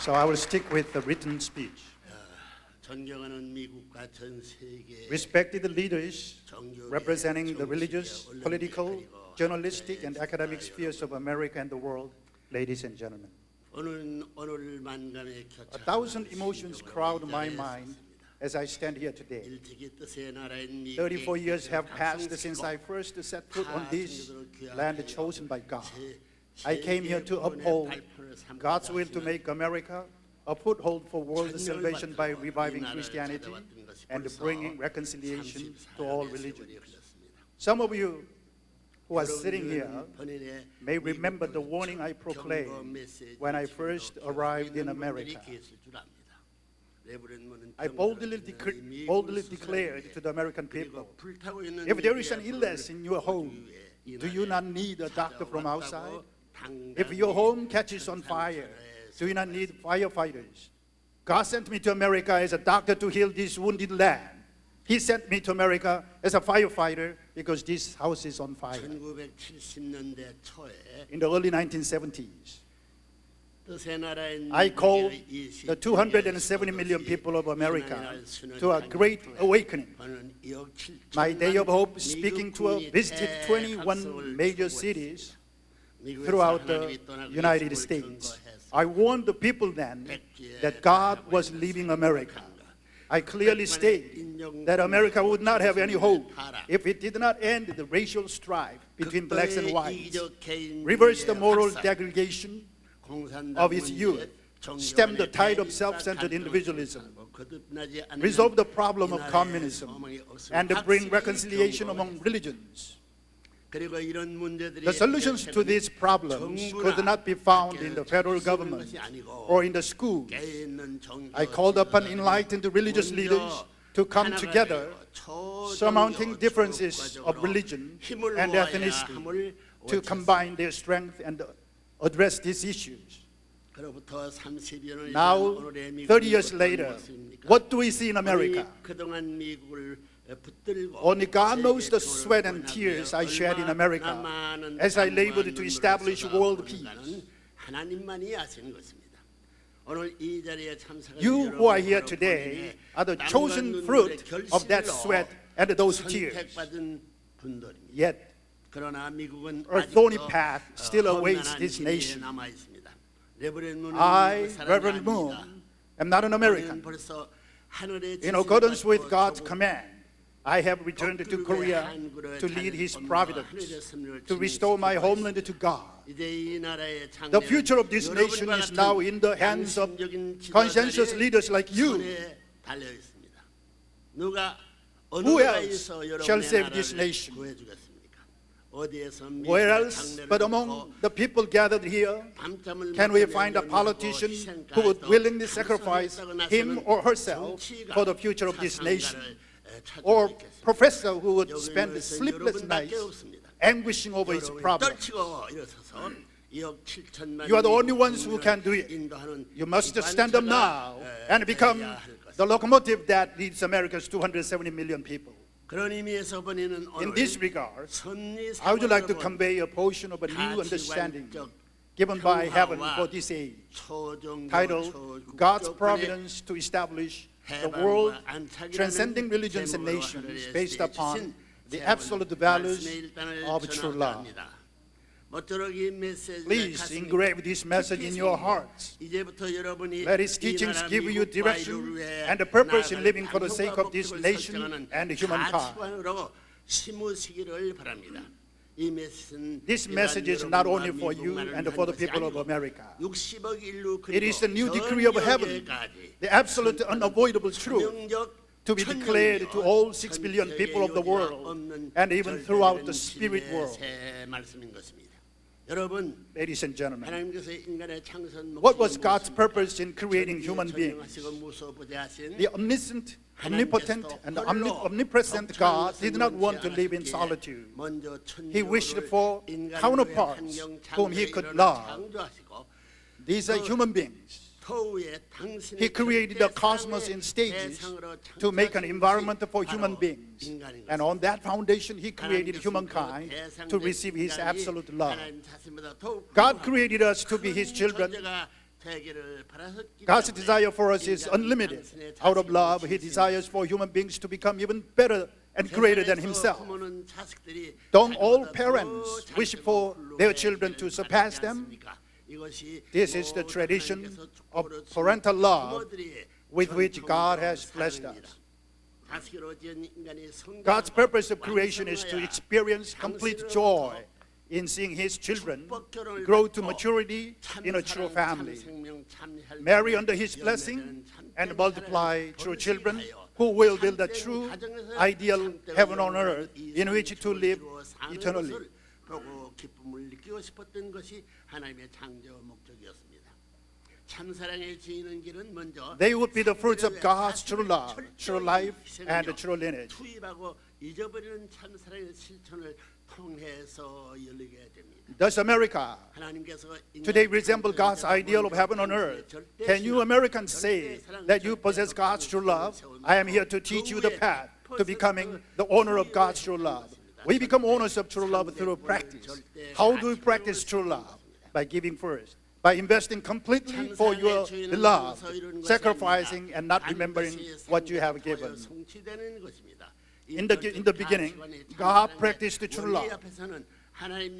So I will stick with the written speech. 존경하는 미국과 전 세계 Respected leaders representing the religious, political, journalistic, and academic spheres of America and the world, ladies and gentlemen. 오늘 만감의 1,000 emotions crowd my mind as I stand here today. 34 years have passed since I first set foot on this land chosen by God. I came here to uphold God's will to make America a foothold for world salvation by reviving Christianity and bringing reconciliation to all religions. Some of you who are sitting here may remember the warning I proclaimed when I first arrived in America. I boldly declared to the American people, if there is an illness in your home, do you not need a doctor from outside? If your home catches on fire, do you not need firefighters? God sent me to America as a doctor to heal this wounded land. He sent me to America as a firefighter because this house is on fire. In the early 1970s, I called the 270 million people of America to a great awakening. My day of hope, speaking to a visited 21 major cities throughout the United States. I warned the people then that God was leaving America. I clearly stated that America would not have any hope if it did not end the racial strife between blacks and whites, reverse the moral degradation of its youth, stem the tide of self-centered individualism, resolve the problem of communism, and bring reconciliation among religions. The solutions to these problems could not be found in the federal government or in the schools. I called upon enlightened religious leaders to come together, surmounting differences of religion and ethnicity, to combine their strength and address these issues. Now, 30 years later, what do we see in America? Only God knows the sweat and tears I shed in America as I labored to establish world peace. You who are here today are the chosen fruit of that sweat and those tears. Yet, a thorny path still awaits this nation. I, Reverend Moon, am not an American. In accordance with God's command, I have returned to Korea to lead His providence, to restore my homeland to God. The future of this nation is now in the hands of conscientious leaders like you. Who else shall save this nation? Where else but among the people gathered here can we find a politician who would willingly sacrifice him or herself for the future of this nation? Or professor who would spend sleepless nights anguishing over his problems? You are the only ones who can do it. You must stand up now and become the locomotive that leads America's 270 million people. In this regard, I would like to convey a portion of a new understanding given by heaven for this age, titled God's Providence to Establish the World Transcending Religions and Nations based upon the absolute values of true love. Please engrave this message in your hearts. Let its teachings give you direction and a purpose in living for the sake of this nation and humankind. This message is not only for you and for the people of America. It is the new decree of heaven, the absolute unavoidable truth, to be declared to all 6 billion people of the world and even throughout the spirit world. Ladies and gentlemen, what was God's purpose in creating human beings? The omniscient, omnipotent, and omnipresent God did not want to live in solitude. He wished for counterparts whom He could love. These are human beings. He created the cosmos in stages to make an environment for human beings. And on that foundation, He created humankind to receive His absolute love. God created us to be His children God's desire for us is unlimited. Out of love, He desires for human beings to become even better and greater than Himself. Don't all parents wish for their children to surpass them? This is the tradition of parental love with which God has blessed us. God's purpose of creation is to experience complete joy in seeing His children grow to maturity in a true family, marry under His blessing, and multiply true children who will build a true ideal heaven on earth in which to live eternally. They would be the fruits of God's true love, true life, and true lineage. Does America today resemble God's ideal of heaven on earth? Can you Americans say that you possess God's true love? I am here to teach you the path to becoming the owner of God's true love. We become owners of true love through practice. How do we practice true love? By giving first. By investing completely for your beloved, sacrificing and not remembering what you have given. In the beginning, God practiced the true love.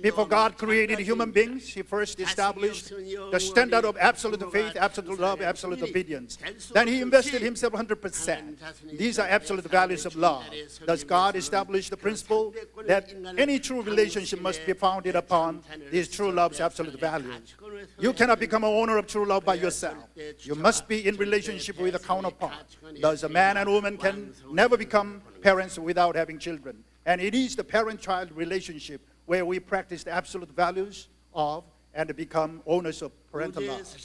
Before God created human beings, He first established the standard of absolute faith, absolute love, absolute obedience. Then He invested Himself 100%. These are absolute values of love. Thus God established the principle that any true relationship must be founded upon these true love's absolute values. You cannot become an owner of true love by yourself. You must be in relationship with a counterpart. Thus a man and woman can never become parents without having children. And it is the parent-child relationship where we practice the absolute values of and become owners of parental love.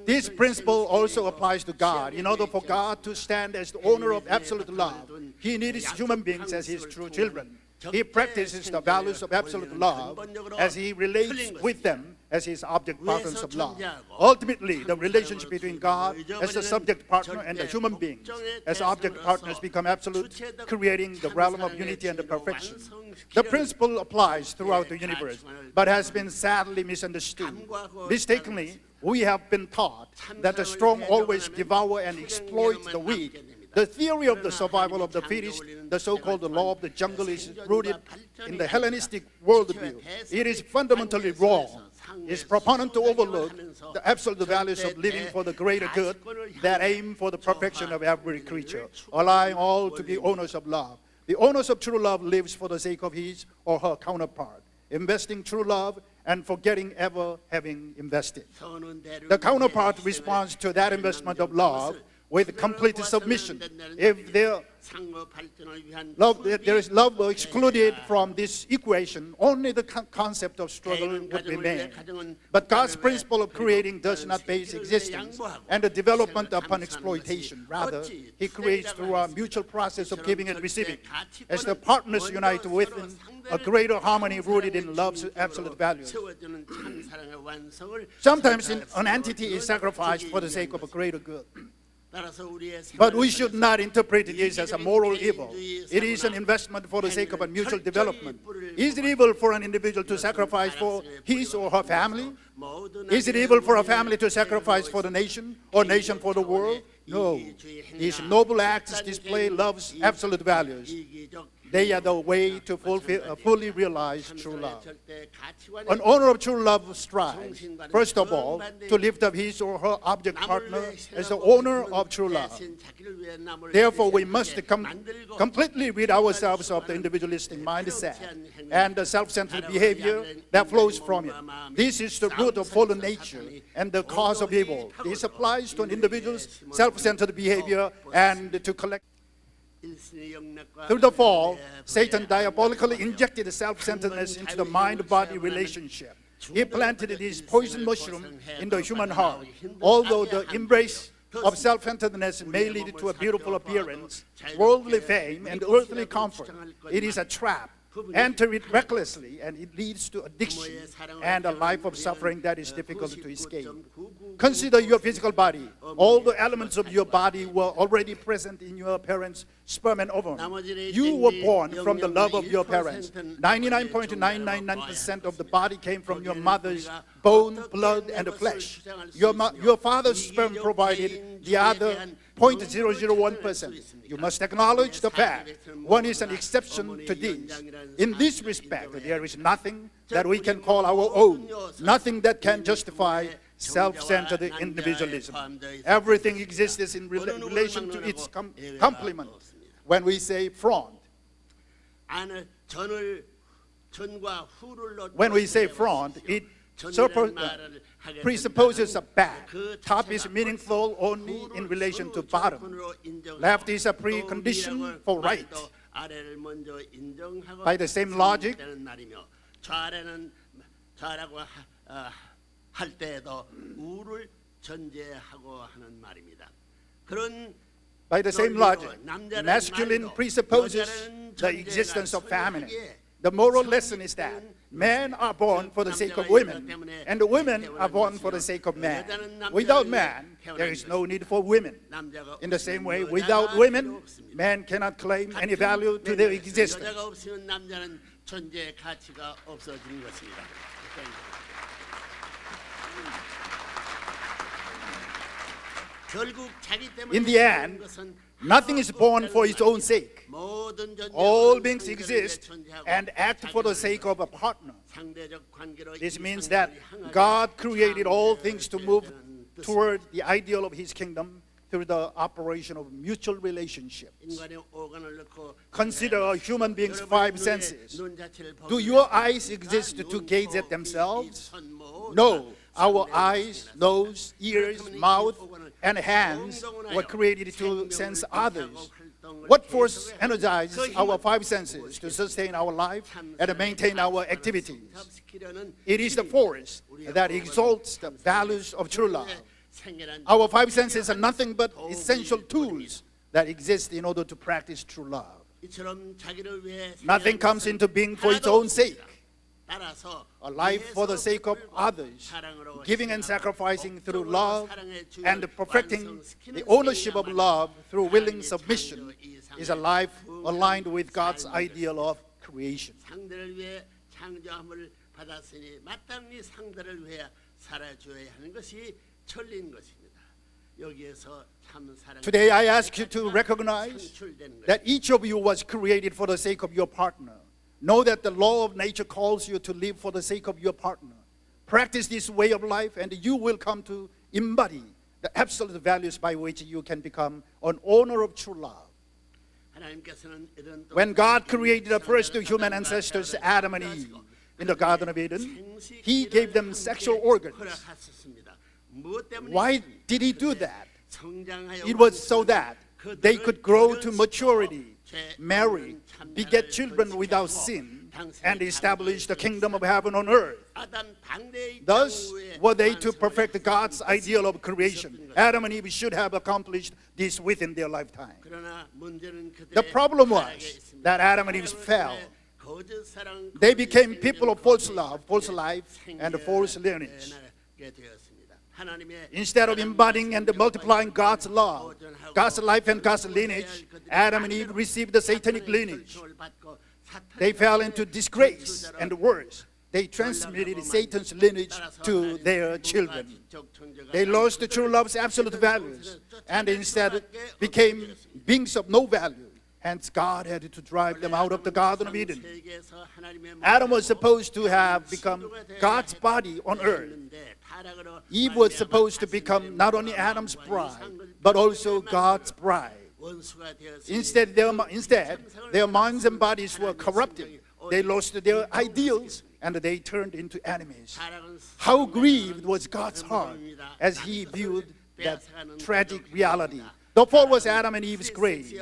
This principle also applies to God. In order for God to stand as the owner of absolute love, He needs human beings as His true children. He practices the values of absolute love as He relates with them as His object partners of love. Ultimately, the relationship between God as the subject partner and the human beings as object partners become absolute, creating the realm of unity and perfection. The principle applies throughout the universe, but has been sadly misunderstood. Mistakenly, we have been taught that the strong always devour and exploit the weak. The theory of the survival of the fittest, the so-called law of the jungle, is rooted in the Hellenistic worldview. It is fundamentally wrong. It's proponent to overlook the absolute values of living for the greater good that aim for the perfection of every creature, allowing all to be owners of love. The owners of true love lives for the sake of his or her counterpart, investing true love and forgetting ever having invested. The counterpart responds to that investment of love with complete submission. If there is love excluded from this equation, only the concept of struggle would remain. But God's principle of creating does not base existence and the development upon exploitation. Rather, He creates through a mutual process of giving and receiving. As the partners unite within a greater harmony rooted in love's absolute values. Sometimes an entity is sacrificed for the sake of a greater good. But we should not interpret this as a moral evil. It is an investment for the sake of a mutual development. Is it evil for an individual to sacrifice for his or her family? Is it evil for a family to sacrifice for the nation or nation for the world? No. These noble acts display love's absolute values. They are the way to fully realize true love. An owner of true love strives, first of all, to lift up his or her object partner as the owner of true love. Therefore, we must completely rid ourselves of the individualistic mindset and the self-centered behavior that flows from it. This is the root of fallen nature and the cause of evil. This applies to an individual's self-centered behavior and to collect. Through the fall, Satan diabolically injected self-centeredness into the mind-body relationship. He planted this poison mushroom in the human heart. Although the embrace of self-centeredness may lead to a beautiful appearance, worldly fame, and earthly comfort, it is a trap enter it recklessly, and it leads to addiction and a life of suffering that is difficult to escape. Consider your physical body. All the elements of your body were already present in your parents' sperm and ovum. You were born from the love of your parents. 99.999% of the body came from your mother's bone, blood, and flesh. Your father's sperm provided the other 0.001%. You must acknowledge the fact one is an exception to this. In this respect, there is nothing that we can call our own, nothing that can justify self-centered individualism. Everything exists in relation to its complement. When we say front, it presupposes a back. Top is meaningful only in relation to bottom. Left is a precondition for right. By the same logic, masculine presupposes the existence of feminine. The moral lesson is that men are born for the sake of women, and the women are born for the sake of men. Without man, there is no need for women. In the same way, without women, man cannot claim any value to their existence. In the end, nothing is born for its own sake. All beings exist and act for the sake of a partner. This means that God created all things to move toward the ideal of His kingdom through the operation of mutual relationships. Consider a human being's five senses. Do your eyes exist to gaze at themselves? No. Our eyes, nose, ears, mouth, and hands were created to sense others. What force energizes our five senses to sustain our life and maintain our activities? It is the force that exalts the values of true love. Our five senses are nothing but essential tools that exist in order to practice true love. Nothing comes into being for its own sake. A life for the sake of others, giving and sacrificing through love, and perfecting the ownership of love through willing submission is a life aligned with God's ideal of creation. Today I ask you to recognize that each of you was created for the sake of your partner. Know that the law of nature calls you to live for the sake of your partner. Practice this way of life and you will come to embody the absolute values by which you can become an owner of true love. When God created the first two human ancestors, Adam and Eve, in the Garden of Eden, He gave them sexual organs. Why did He do that? It was so that they could grow to maturity, marry, beget children without sin, and establish the kingdom of heaven on earth. Thus were they to perfect God's ideal of creation. Adam and Eve should have accomplished this within their lifetime. The problem was that Adam and Eve fell. They became people of false love, false life, and false lineage. Instead of embodying and multiplying God's love, God's life, and God's lineage, Adam and Eve received the satanic lineage. They fell into disgrace, and worse, they transmitted Satan's lineage to their children. They lost the true love's absolute values and instead became beings of no value. Hence, God had to drive them out of the Garden of Eden. Adam was supposed to have become God's body on earth. Eve was supposed to become not only Adam's bride, but also God's bride. Instead, their minds and bodies were corrupted. They lost their ideals and they turned into enemies. How grieved was God's heart as He viewed that tragic reality. The fall was Adam and Eve's grave.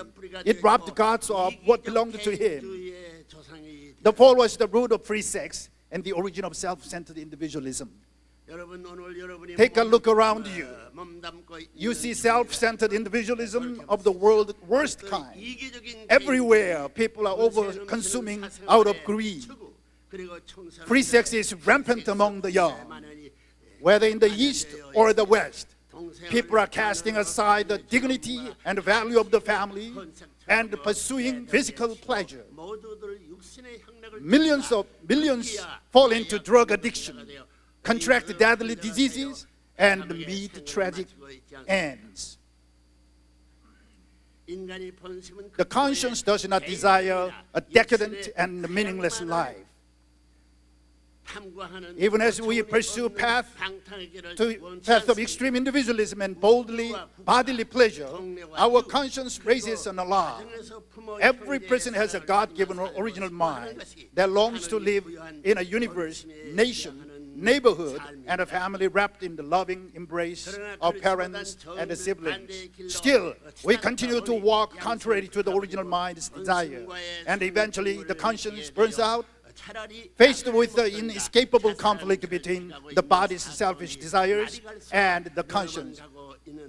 It robbed God of what belonged to Him. The fall was the root of free sex and the origin of self-centered individualism. Take a look around you. You see self-centered individualism of the world's worst kind. Everywhere, people are over-consuming out of greed. Free sex is rampant among the young. Whether in the East or the West, people are casting aside the dignity and value of the family and pursuing physical pleasure. Millions fall into drug addiction, contract deadly diseases, and meet tragic ends. The conscience does not desire a decadent and meaningless life. Even as we pursue path of extreme individualism and bodily pleasure, our conscience raises an alarm. Every person has a God-given original mind that longs to live in a universe, nation, neighborhood, and a family wrapped in the loving embrace of parents and siblings. Still, we continue to walk contrary to the original mind's desire, and eventually the conscience burns out. Faced with the inescapable conflict between the body's selfish desires and the conscience,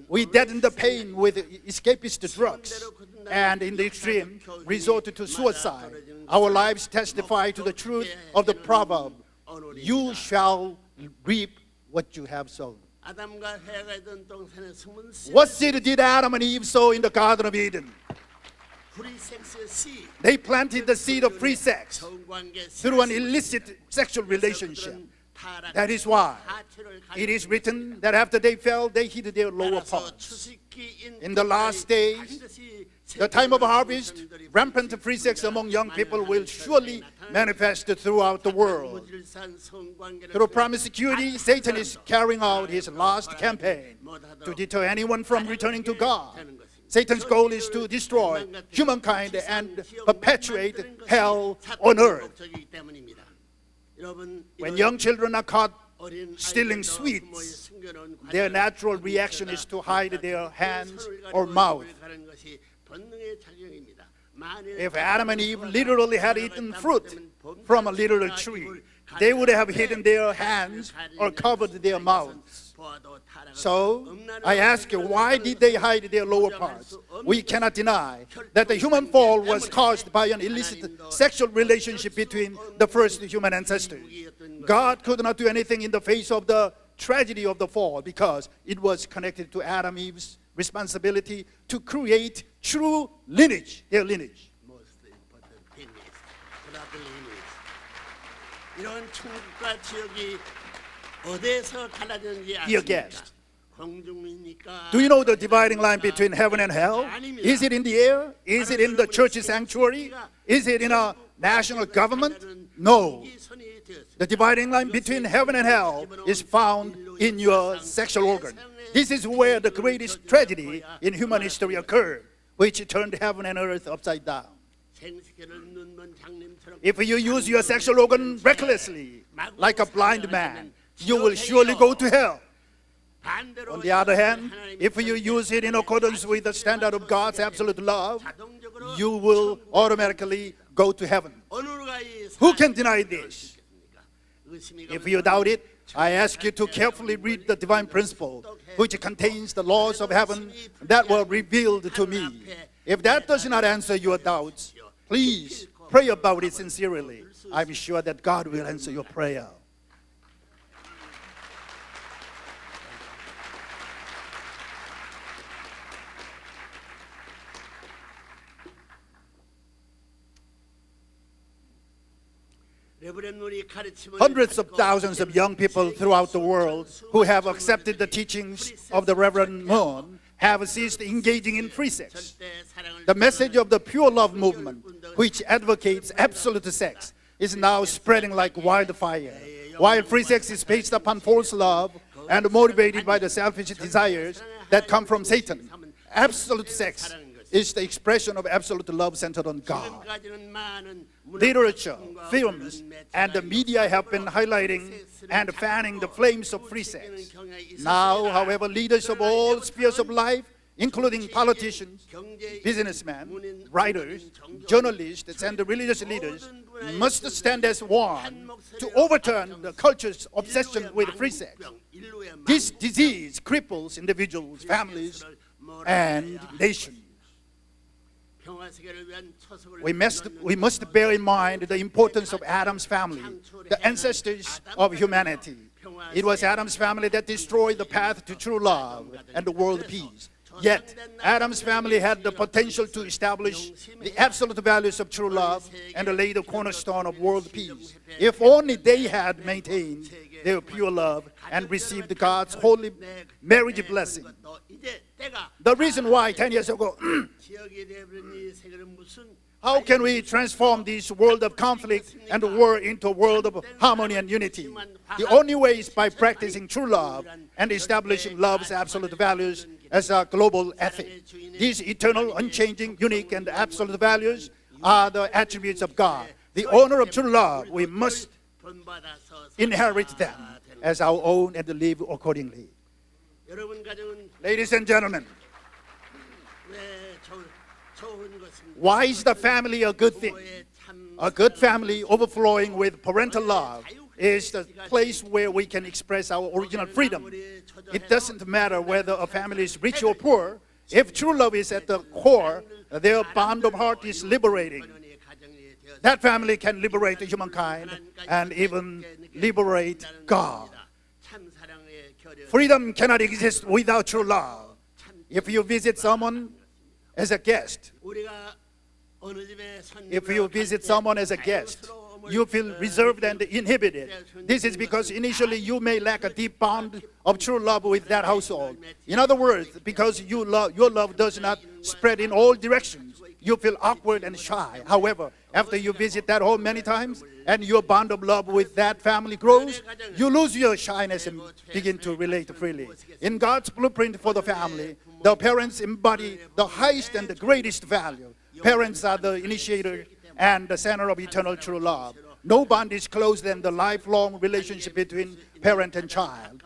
we deaden the pain with escapist drugs, and in the extreme, resort to suicide. Our lives testify to the truth of the proverb, "You shall reap what you have sown." What seed did Adam and Eve sow in the Garden of Eden? They planted the seed of free sex through an illicit sexual relationship. That is why it is written that after they fell, they hid their lower parts. In the last days, the time of harvest, rampant free sex among young people will surely manifest throughout the world. Through promiscuity, Satan is carrying out his last campaign to deter anyone from returning to God. Satan's goal is to destroy humankind and perpetuate hell on earth. When young children are caught stealing sweets, their natural reaction is to hide their hands or mouth. If Adam and Eve literally had eaten fruit from a literal tree, they would have hidden their hands or covered their mouths. So, I ask you, why did they hide their lower parts? We cannot deny that the human fall was caused by an illicit sexual relationship between the first human ancestors. God could not do anything in the face of the tragedy of the fall because it was connected to Adam and Eve's responsibility to create true lineage, their lineage. Most important thing is brother lineage. 이런 천국과 지역이 어디서 갈라졌는지 Dear guest, do you know the dividing line between heaven and hell? Is it in the air? Is it in the church sanctuary? Is it in a national government? No. The dividing line between heaven and hell is found in your sexual organ. This is where the greatest tragedy in human history occurred, which turned heaven and earth upside down. If you use your sexual organ recklessly, like a blind man, you will surely go to hell. On the other hand, if you use it in accordance with the standard of God's absolute love, you will automatically go to heaven. Who can deny this? If you doubt it, I ask you to carefully read the divine principle, which contains the laws of heaven that were revealed to me. If that does not answer your doubts, please pray about it sincerely. I'm sure that God will answer your prayer. Hundreds of thousands of young people throughout the world who have accepted the teachings of the Reverend Moon have ceased engaging in free sex. The message of the pure love movement, which advocates absolute sex, is now spreading like wildfire. While free sex is based upon false love and motivated by the selfish desires that come from Satan, absolute sex is the expression of absolute love centered on God. Literature, films, and the media have been highlighting and fanning the flames of free sex. Now, however, leaders of all spheres of life including politicians, businessmen, writers, journalists, and the religious leaders, must stand as one to overturn the culture's obsession with free sex. This disease cripples individuals, families, and nations. We must bear in mind the importance of Adam's family, the ancestors of humanity. It was Adam's family that destroyed the path to true love and the world peace. Yet, Adam's family had the potential to establish the absolute values of true love and lay the cornerstone of world peace. If only they had maintained their pure love and received God's holy marriage blessing. The reason why 10 years ago, how can we transform this world of conflict and war into a world of harmony and unity? The only way is by practicing true love and establishing love's absolute values as a global ethic. These eternal, unchanging, unique, and absolute values are the attributes of God. The owner of true love, we must inherit them as our own and live accordingly. Ladies and gentlemen, why is the family a good thing? A good family overflowing with parental love is the place where we can express our original freedom. It doesn't matter whether a family is rich or poor. If true love is at the core, their bond of heart is liberating. That family can liberate humankind and even liberate God. Freedom cannot exist without true love. If you visit someone as a guest, you feel reserved and inhibited. This is because initially you may lack a deep bond of true love with that household. In other words, because your love does not spread in all directions, you feel awkward and shy. However, after you visit that home many times and your bond of love with that family grows, you lose your shyness and begin to relate freely. In God's blueprint for the family, the parents embody the highest and the greatest value. Parents are the initiator and the center of eternal true love. No bond is closer than the lifelong relationship between parent and child.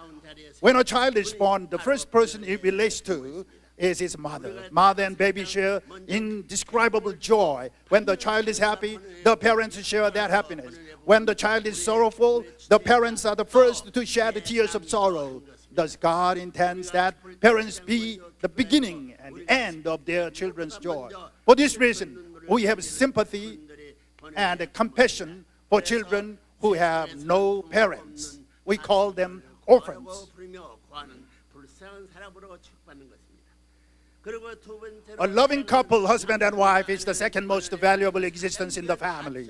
When a child is born, the first person it relates to is his mother. Mother and baby share indescribable joy. When the child is happy, the parents share that happiness. When the child is sorrowful, the parents are the first to shed tears of sorrow. Thus, God intends that parents be the beginning and end of their children's joy. For this reason, we have sympathy and compassion for children who have no parents. We call them orphans. A loving couple, husband and wife, is the second most valuable existence in the family.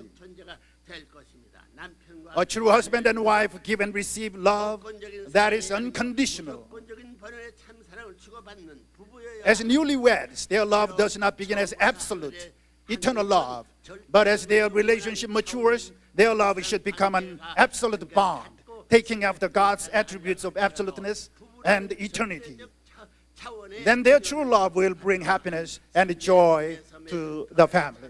A true husband and wife give and receive love that is unconditional. As newlyweds, their love does not begin as absolute, eternal love, but as their relationship matures, their love should become an absolute bond, taking after God's attributes of absoluteness and eternity. Then their true love will bring happiness and joy to the family.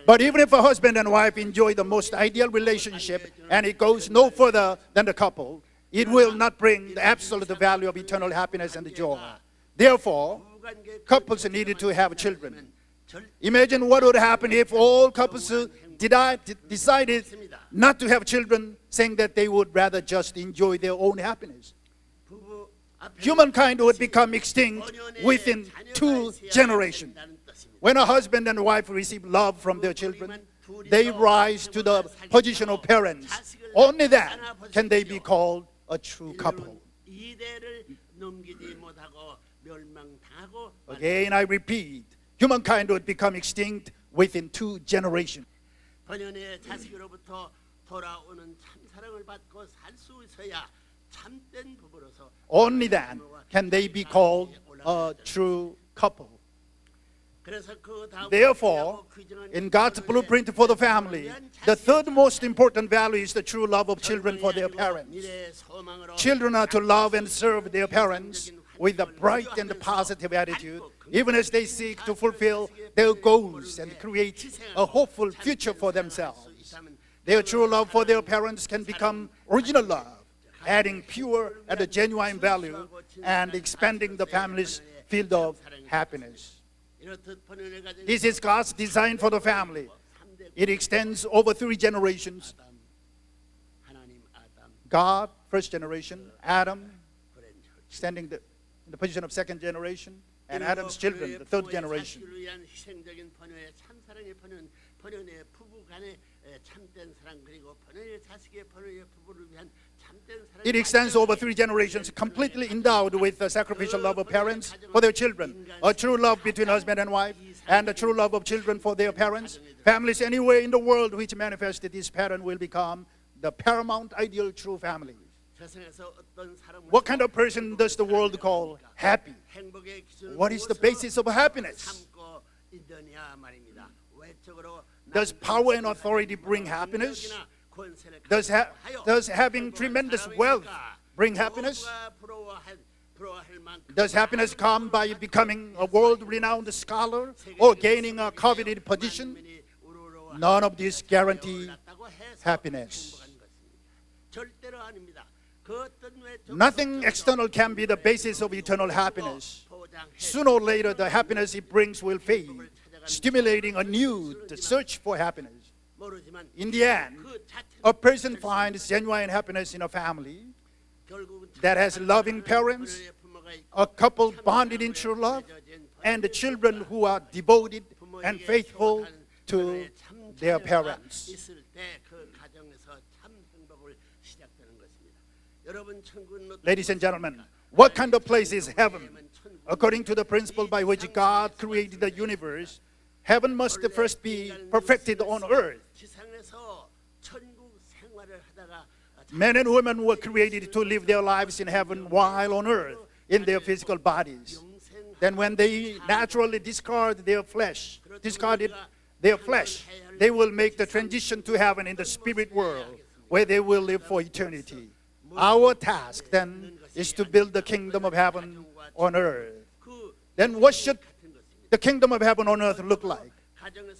But even if a husband and wife enjoy the most ideal relationship and it goes no further than the couple, it will not bring the absolute value of eternal happiness and joy. Therefore, couples needed to have children. Imagine what would happen if all couples decided not to have children, saying that they would rather just enjoy their own happiness. Humankind would become extinct within 2 generations. When a husband and wife receive love from their children, they rise to the position of parents. Only then can they be called a true couple. Again, I repeat, humankind would become extinct within 2 generations. Only then can they be called a true couple. Therefore, in God's blueprint for the family, the third most important value is the true love of children for their parents. Children are to love and serve their parents with a bright and positive attitude, even as they seek to fulfill their goals and create a hopeful future for themselves. Their true love for their parents can become original love. adding pure and genuine value, and expanding the family's field of happiness. This is God's design for the family. It extends over 3 generations. God, first generation, Adam, standing in the position of second generation, and Adam's children, the third generation. It extends over 3 generations, completely endowed with the sacrificial love of parents for their children, a true love between husband and wife, and a true love of children for their parents. Families anywhere in the world which manifest this pattern will become the paramount ideal true family. What kind of person does the world call happy? What is the basis of happiness? Does power and authority bring happiness? Does having tremendous wealth bring happiness? Does happiness come by becoming a world-renowned scholar or gaining a coveted position? None of these guarantee happiness. Nothing external can be the basis of eternal happiness. Sooner or later, the happiness it brings will fade, stimulating anew the search for happiness. In the end, a person finds genuine happiness in a family that has loving parents, a couple bonded in true love, and the children who are devoted and faithful to their parents. Ladies and gentlemen, what kind of place is heaven? According to the principle by which God created the universe, heaven must first be perfected on earth. Men and women were created to live their lives in heaven while on earth in their physical bodies. Then when they naturally discarded their flesh, they will make the transition to heaven in the spirit world, where they will live for eternity. Our task then is to build the kingdom of heaven on earth. Then what should the kingdom of heaven on earth look like?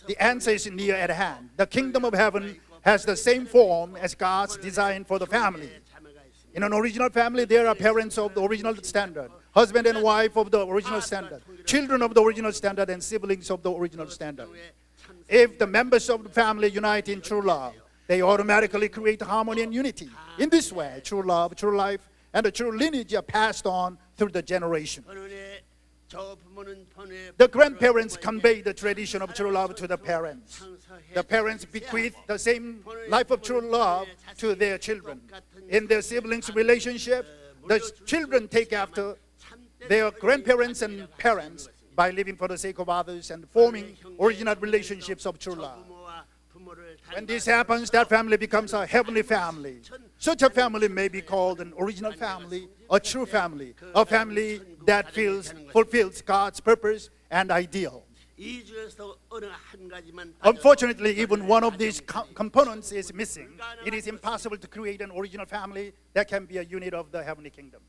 The answer is near at hand. The kingdom of heaven has the same form as God's design for the family. In an original family, there are parents of the original standard, husband and wife of the original standard, children of the original standard, and siblings of the original standard. If the members of the family unite in true love, they automatically create harmony and unity. In this way, true love, true life, and the true lineage are passed on through the generation. The grandparents convey the tradition of true love to the parents. The parents bequeath the same life of true love to their children. In their siblings' relationship, the children take after their grandparents and parents by living for the sake of others and forming original relationships of true love. When this happens, that family becomes a heavenly family. Such a family may be called an original family, a true family, a family that fulfills God's purpose and ideal. Unfortunately, even one of these components is missing. It is impossible to create an original family that can be a unit of the heavenly kingdom.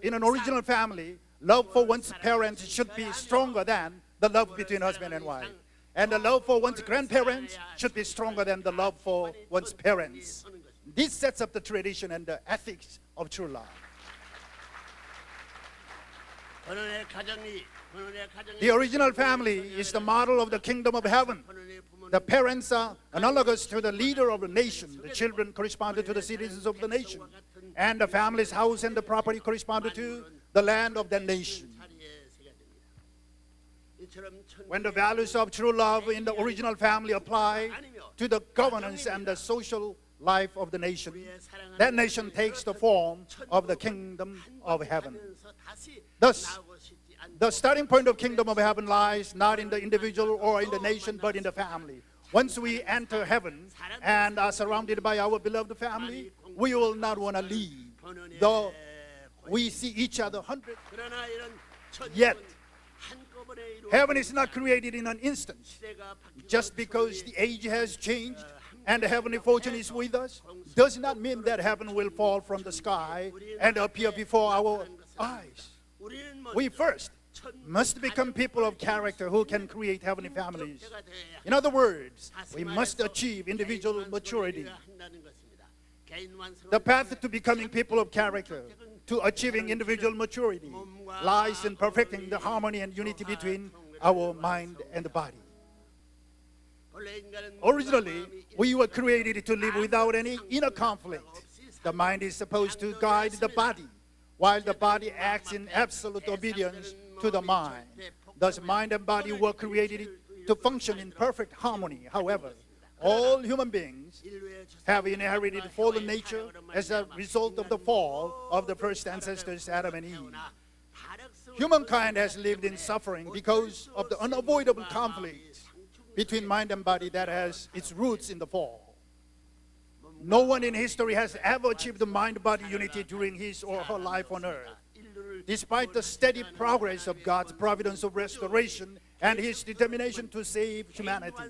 In an original family, love for one's parents should be stronger than the love between husband and wife. And the love for one's grandparents should be stronger than the love for one's parents. This sets up the tradition and the ethics of true love. The original family is the model of the kingdom of heaven. The parents are analogous to the leader of the nation. The children corresponded to the citizens of the nation. And the family's house and the property corresponded to the land of the nation. When the values of true love in the original family apply to the governance and the social life of the nation, that nation takes the form of the kingdom of heaven. Thus, the starting point of kingdom of heaven lies not in the individual or in the nation, but in the family. Once we enter heaven and are surrounded by our beloved family, we will not want to leave, though we see each other hundreds. Yet, heaven is not created in an instant. Just because the age has changed and the heavenly fortune is with us does not mean that heaven will fall from the sky and appear before our eyes. We first must become people of character who can create heavenly families. In other words, we must achieve individual maturity. The path to becoming people of character, to achieving individual maturity, lies in perfecting the harmony and unity between our mind and the body. Originally, we were created to live without any inner conflict. The mind is supposed to guide the body, while the body acts in absolute obedience to the mind. Thus, mind and body were created to function in perfect harmony. However, all human beings have inherited fallen nature as a result of the fall of the first ancestors, Adam and Eve. Humankind has lived in suffering because of the unavoidable conflict between mind and body that has its roots in the fall. No one in history has ever achieved the mind-body unity during his or her life on earth. Despite the steady progress of God's providence of restoration and his determination to save humanity,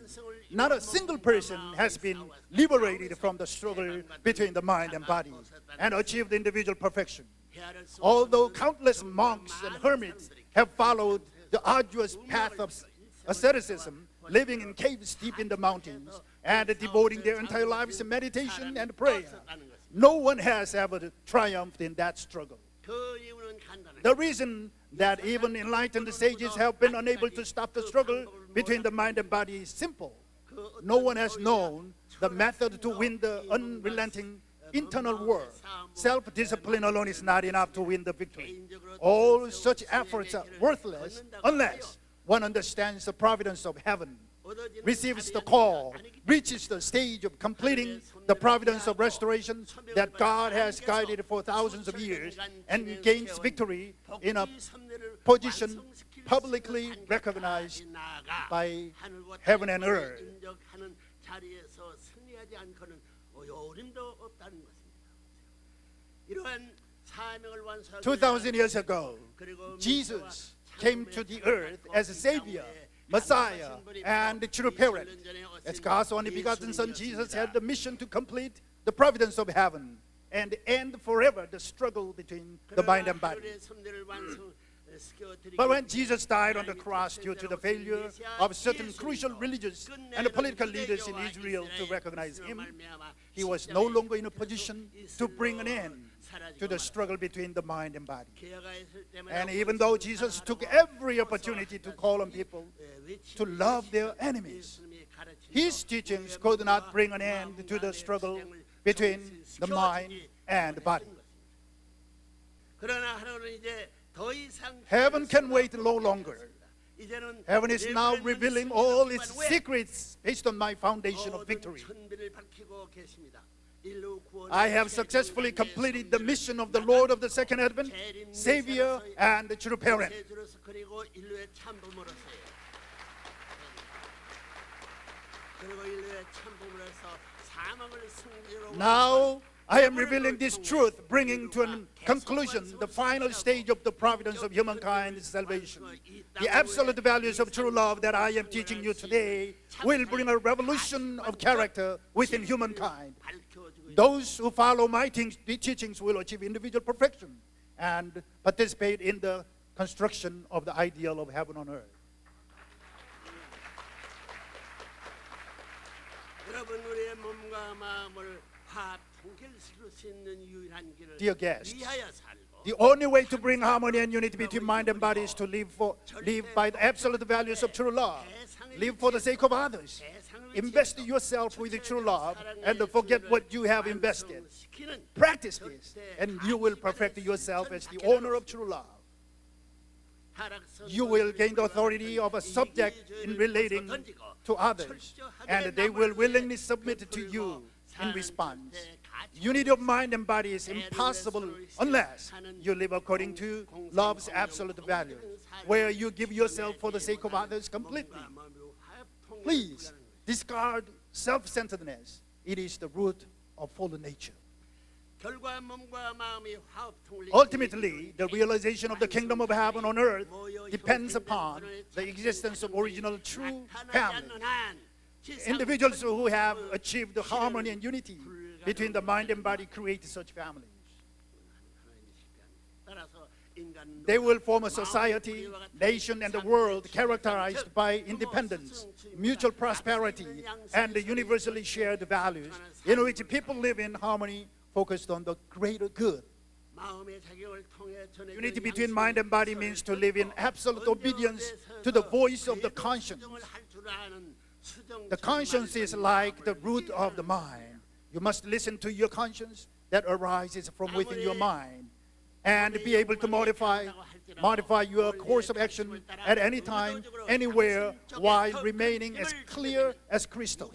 not a single person has been liberated from the struggle between the mind and body and achieved individual perfection. Although countless monks and hermits have followed the arduous path of asceticism, living in caves deep in the mountains and devoting their entire lives to meditation and prayer, no one has ever triumphed in that struggle. The reason that even enlightened sages have been unable to stop the struggle between the mind and body is simple. No one has known the method to win the unrelenting internal war. Self-discipline alone is not enough to win the victory. All such efforts are worthless unless one understands the providence of heaven, receives the call, reaches the stage of completing the providence of restoration that God has guided for thousands of years, and gains victory in a position publicly recognized by heaven and earth. 2,000 years ago, Jesus came to the earth as a Savior, Messiah, and the true parent. As God's only begotten Son, Jesus had the mission to complete the providence of heaven and end forever the struggle between the mind and body. But when Jesus died on the cross due to the failure of certain crucial religious and political leaders in Israel to recognize him, he was no longer in a position to bring an end to the struggle between the mind and body. And even though Jesus took every opportunity to call on people to love their enemies, his teachings could not bring an end to the struggle between the mind and the body. Heaven can wait no longer. Heaven is now revealing all its secrets based on my foundation of victory. I have successfully completed the mission of the Lord of the Second Advent, Savior, and the true parent. Now, I am revealing this truth, bringing to a conclusion the final stage of the providence of humankind's salvation. The absolute values of true love that I am teaching you today will bring a revolution of character within humankind. Those who follow my teachings will achieve individual perfection and participate in the construction of the ideal of heaven on earth. Dear guests, the only way to bring harmony and unity between mind and body is to live by the absolute values of true love. Live for the sake of others. Invest yourself with the true love and forget what you have invested. Practice this, and you will perfect yourself as the owner of true love. You will gain the authority of a subject in relating to others, and they will willingly submit to you in response. Unity of mind and body is impossible unless you live according to love's absolute value, where you give yourself for the sake of others completely. Please discard self-centeredness. It is the root of fallen nature. Ultimately, the realization of the kingdom of heaven on earth depends upon the existence of original true family. Individuals who have achieved the harmony and unity between the mind and body create such families. They will form a society, nation, and the world characterized by independence, mutual prosperity, and universally shared values, in which people live in harmony, focused on the greater good. Unity between mind and body means to live in absolute obedience to the voice of the conscience. The conscience is like the root of the mind. You must listen to your conscience that arises from within your mind and be able to modify your course of action at any time, anywhere, while remaining as clear as crystal.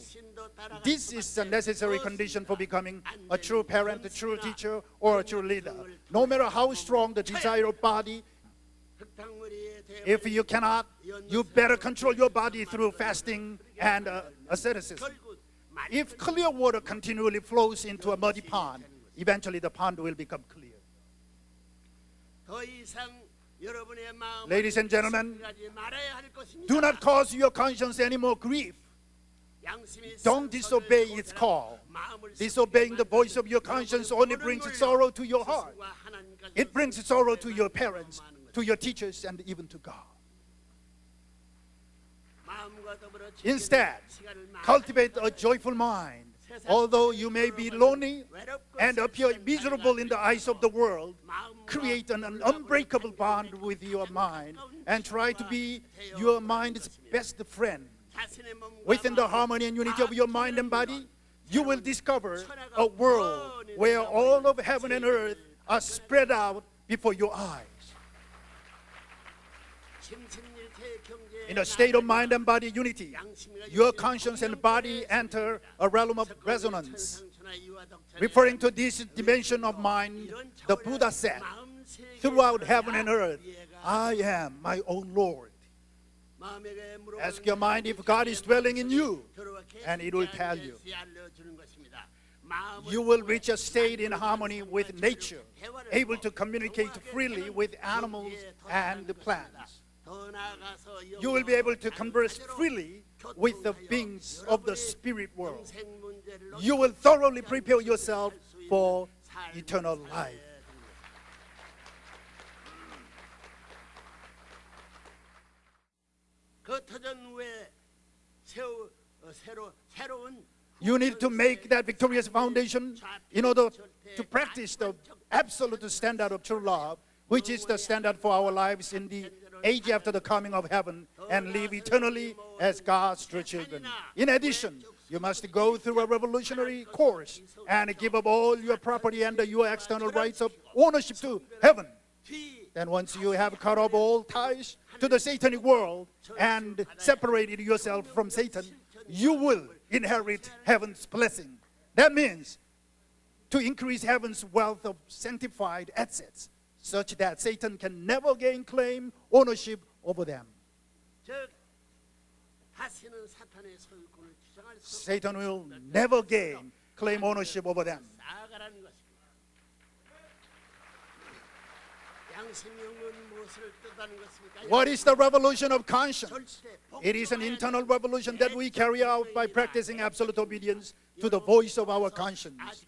This is a necessary condition for becoming a true parent, a true teacher, or a true leader. No matter how strong the desire of body, if you cannot, you better control your body through fasting and asceticism. If clear water continually flows into a muddy pond, eventually the pond will become clear. Ladies and gentlemen, do not cause your conscience any more grief. Don't disobey its call. Disobeying the voice of your conscience only brings sorrow to your heart. It brings sorrow to your parents, to your teachers, and even to God. Instead, cultivate a joyful mind. Although you may be lonely and appear miserable in the eyes of the world, create an unbreakable bond with your mind and try to be your mind's best friend. Within the harmony and unity of your mind and body, you will discover a world where all of heaven and earth are spread out before your eyes. In a state of mind and body unity, your conscience and body enter a realm of resonance. Referring to this dimension of mind, the Buddha said, "Throughout heaven and earth, I am my own Lord." Ask your mind if God is dwelling in you, and it will tell you. You will reach a state in harmony with nature, able to communicate freely with animals and plants. You will be able to converse freely with the beings of the spirit world. You will thoroughly prepare yourself for eternal life. You need to make that victorious foundation in order to practice the absolute standard of true love, which is the standard for our lives in the age after the coming of heaven, and live eternally as God's true children. In addition, you must go through a revolutionary course and give up all your property and your external rights of ownership to heaven. Then once you have cut off all ties to the satanic world and separated yourself from Satan, you will inherit heaven's blessing. That means to increase heaven's wealth of sanctified assets, such that Satan can never gain claim ownership over them. Satan will never gain claim ownership over them. What is the revolution of conscience? It is an internal revolution that we carry out by practicing absolute obedience to the voice of our conscience.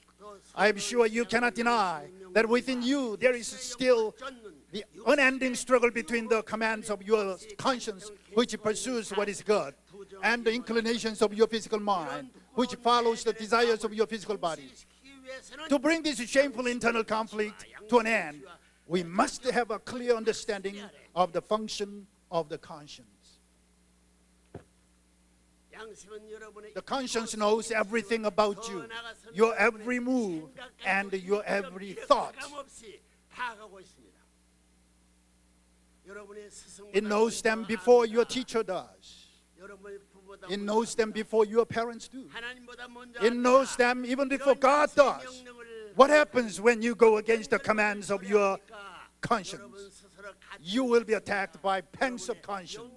I am sure you cannot deny that within you there is still the unending struggle between the commands of your conscience, which pursues what is good, and the inclinations of your physical mind, which follows the desires of your physical body. To bring this shameful internal conflict to an end, we must have a clear understanding of the function of the conscience. The conscience knows everything about you, your every move, and your every thought. It knows them before your teacher does. It knows them before your parents do. It knows them even before God does. What happens when you go against the commands of your conscience? You will be attacked by pangs of conscience.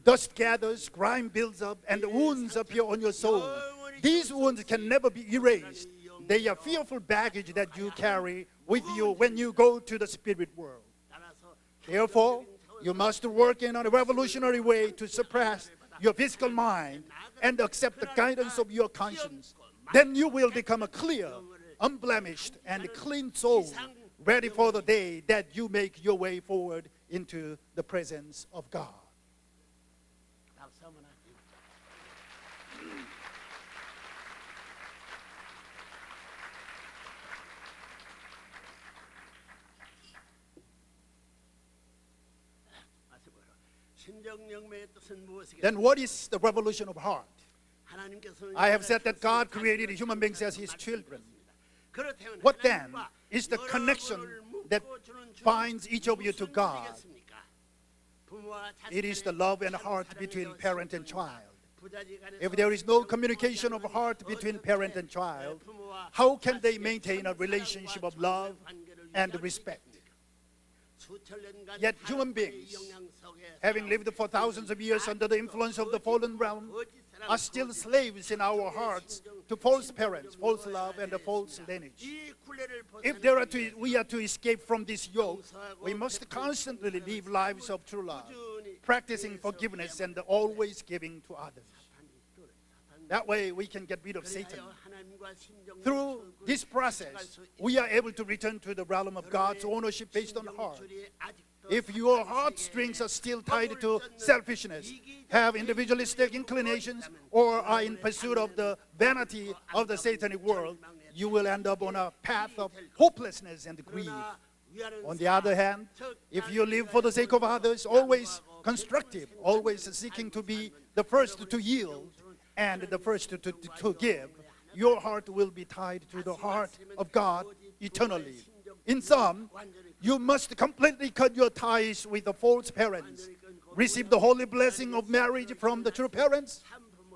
Dust gathers, grime builds up, and wounds appear on your soul. These wounds can never be erased. They are fearful baggage that you carry with you when you go to the spirit world. Therefore, you must work in a revolutionary way to suppress your physical mind and accept the guidance of your conscience. Then you will become a clear, unblemished and clean soul, ready for the day that you make your way forward into the presence of God. 박수 한번 할게요. 신정영매의 뜻은 무엇이겠습니까? Then what is the revolution of heart? 하나님께서는 I have said that God created human beings as His children. 그렇다면 What then 하나님과 is the connection 여러분을 that 묶어주는 주는 binds each of you to 무슨 God? 뜻이겠습니까? 부모와 It is 자식간의 the love and 참 heart 사랑이 between 더 parent and 심정이다. child. 부자지간에서 If there is no 성경을 communication of 공부하지 heart 않으면 between 어떻게 parent and child, 부모와 how can they 자식의 maintain a 참 relationship of 사랑과 love 존엄한 관계를 and 유지할 수 respect? 있겠습니까? 수천 년간 Yet human 타락의 beings, 영향 속에 having lived for thousands of years under the influence of the fallen realm, are still slaves in our hearts to false parents, false love, and a false lineage. 이 굴레를 If we are to escape from this yoke, we must constantly live lives of true love, practicing forgiveness and always giving to others. That way we can get rid of Satan. Through this process, we are able to return to the realm of God's ownership based on the heart. If your heartstrings are still tied to selfishness, have individualistic inclinations, or are in pursuit of the vanity of the satanic world, you will end up on a path of hopelessness and grief. On the other hand, if you live for the sake of others, always constructive, always seeking to be the first to yield and the first to give, your heart will be tied to the heart of God eternally. In sum, you must completely cut your ties with the false parents, receive the holy blessing of marriage from the true parents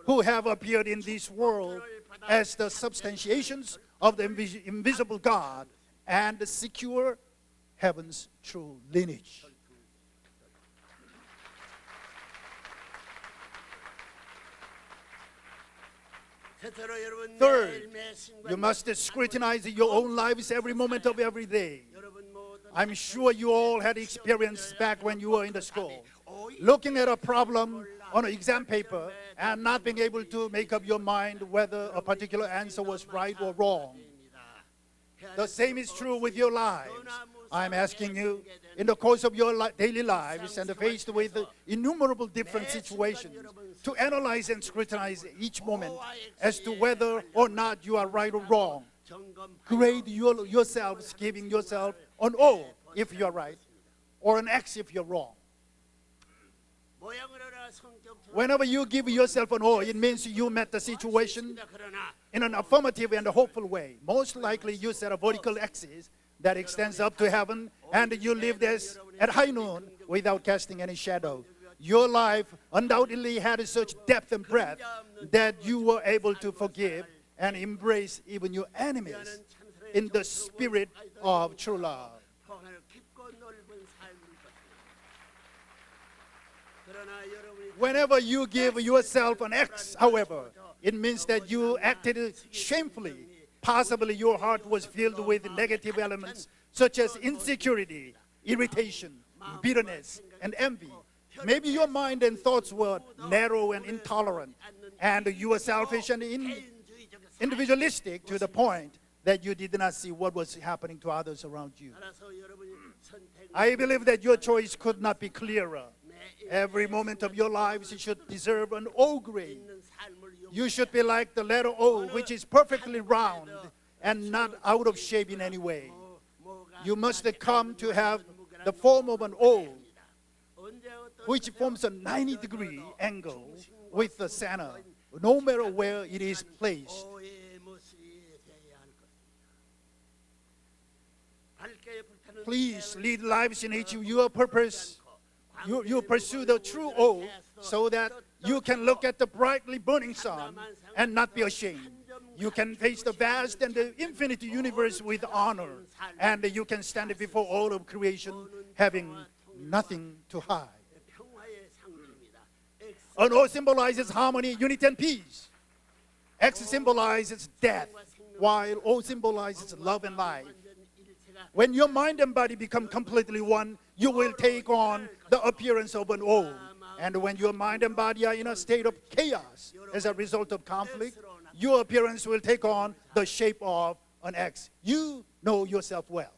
who have appeared in this world as the substantiations of the invisible God, and secure heaven's true lineage. Third, you must scrutinize your own lives every moment of every day. I'm sure you all had experience back when you were in the school, looking at a problem on an exam paper and not being able to make up your mind whether a particular answer was right or wrong. The same is true with your lives. I'm asking you, in the course of your daily lives and faced with innumerable different situations, to analyze and scrutinize each moment as to whether or not you are right or wrong. Grade yourselves, giving yourself an O if you're right, or an X if you're wrong. Whenever you give yourself an O, it means you met the situation in an affirmative and a hopeful way. Most likely you set a vertical axis that extends up to heaven, and you lived as at high noon without casting any shadow. Your life undoubtedly had such depth and breadth that you were able to forgive and embrace even your enemies in the spirit of true love. Whenever you give yourself an X, however, it means that you acted shamefully. Possibly your heart was filled with negative elements such as insecurity, irritation, bitterness, and envy. Maybe your mind and thoughts were narrow and intolerant, and you were selfish and individualistic to the point that you did not see what was happening to others around you. I believe that your choice could not be clearer. Every moment of your lives should deserve an O grade. You should be like the letter O, which is perfectly round and not out of shape in any way. You must come to have the form of an O, which forms a 90-degree angle with the center, no matter where it is placed. Please lead lives in which your purpose, you pursue the true O, so that you can look at the brightly burning sun and not be ashamed. You can face the vast and the infinite universe with honor, and you can stand before all of creation having nothing to hide. An O symbolizes harmony, unity, and peace. X symbolizes death, while O symbolizes love and life. When your mind and body become completely one, you will take on the appearance of an O. And when your mind and body are in a state of chaos as a result of conflict, your appearance will take on the shape of on X. You know yourself well.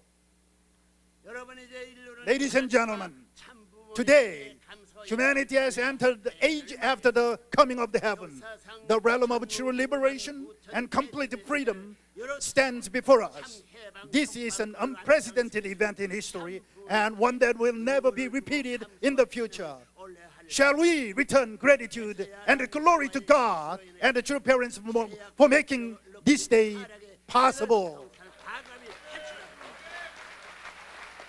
여러분 이제 인류는 Ladies and gentlemen, 참 부모님께 today, 감사해요. humanity has entered the age after the coming of the heaven. The realm of true liberation and complete freedom stands before us. This is an unprecedented event in history and one that will never be repeated in the future. Shall we return gratitude and glory to God and the true parents for making this day possible? 과감히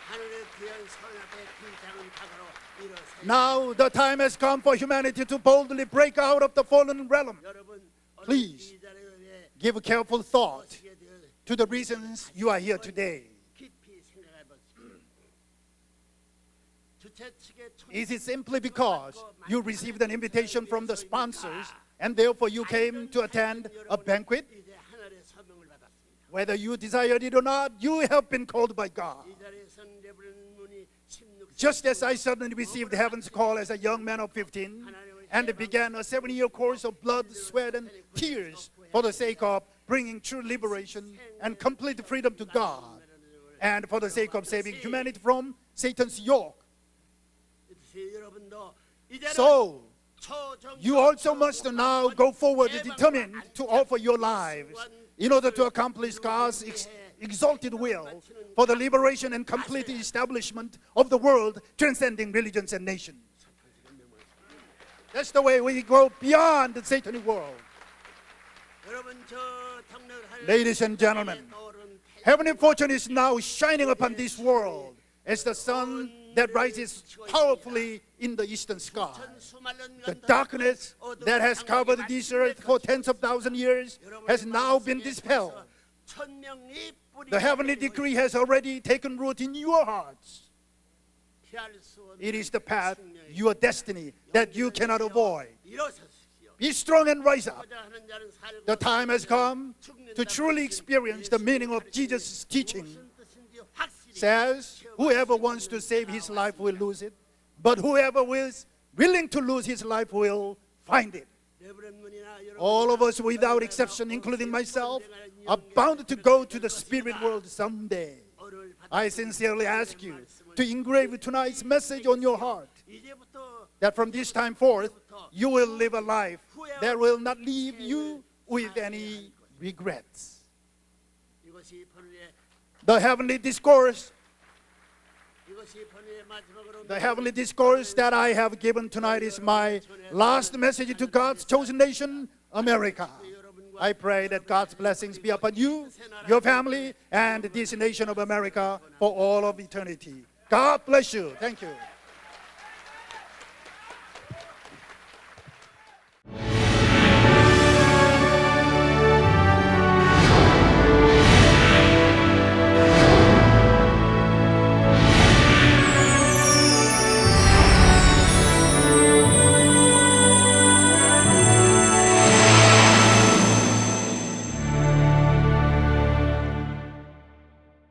하늘의 귀한 선 앞에 빈장은 다가로 일어서요. Now the time has come for humanity to boldly break out of the fallen realm. 여러분 Please. 이 자리에 Give careful thought 오시게 되어 to the reasons you are here today. 깊이 생각해 보십시오. 주최 측의 Is it simply because you received an invitation from the sponsors and therefore you came to attend a banquet? 이제 하늘의 서명을 받았습니다. Whether you desired it or not, you have been called by God. 이 자리에선 레브론 문이 16세 Just as I suddenly received heaven's call as a young man of 15 and began a 7-year course of blood, sweat, and tears for the sake of bringing true liberation and complete freedom to God and for the sake of saving humanity from Satan's yoke. 여러분도 이제는 So, 초정 you also must now go forward determined to offer your lives in order to accomplish God's exalted will for the liberation and complete establishment of the world, transcending religions and nations. That's the way we go beyond the Satanic world. 여러분 저 덕력을 하늘 Ladies and gentlemen, heavenly fortune is now shining upon this world as the sun that rises powerfully in the eastern sky. The darkness that has covered this earth for tens of thousands of years has now been dispelled. The heavenly decree has already taken root in your hearts. It is the path, your destiny, that you cannot avoid. Be strong and rise up. The time has come to truly experience the meaning of Jesus' teaching. Says, whoever wants to save his life will lose it, but whoever is willing to lose his life will find it. All of us, without exception, including myself, are bound to go to the spirit world someday. I sincerely ask you to engrave tonight's message on your heart, that from this time forth, you will live a life that will not leave you with any regrets. The heavenly discourse that I have given tonight is my last message to God's chosen nation, America. I pray that God's blessings be upon you, your family, and this nation of America for all of eternity. God bless you. Thank you.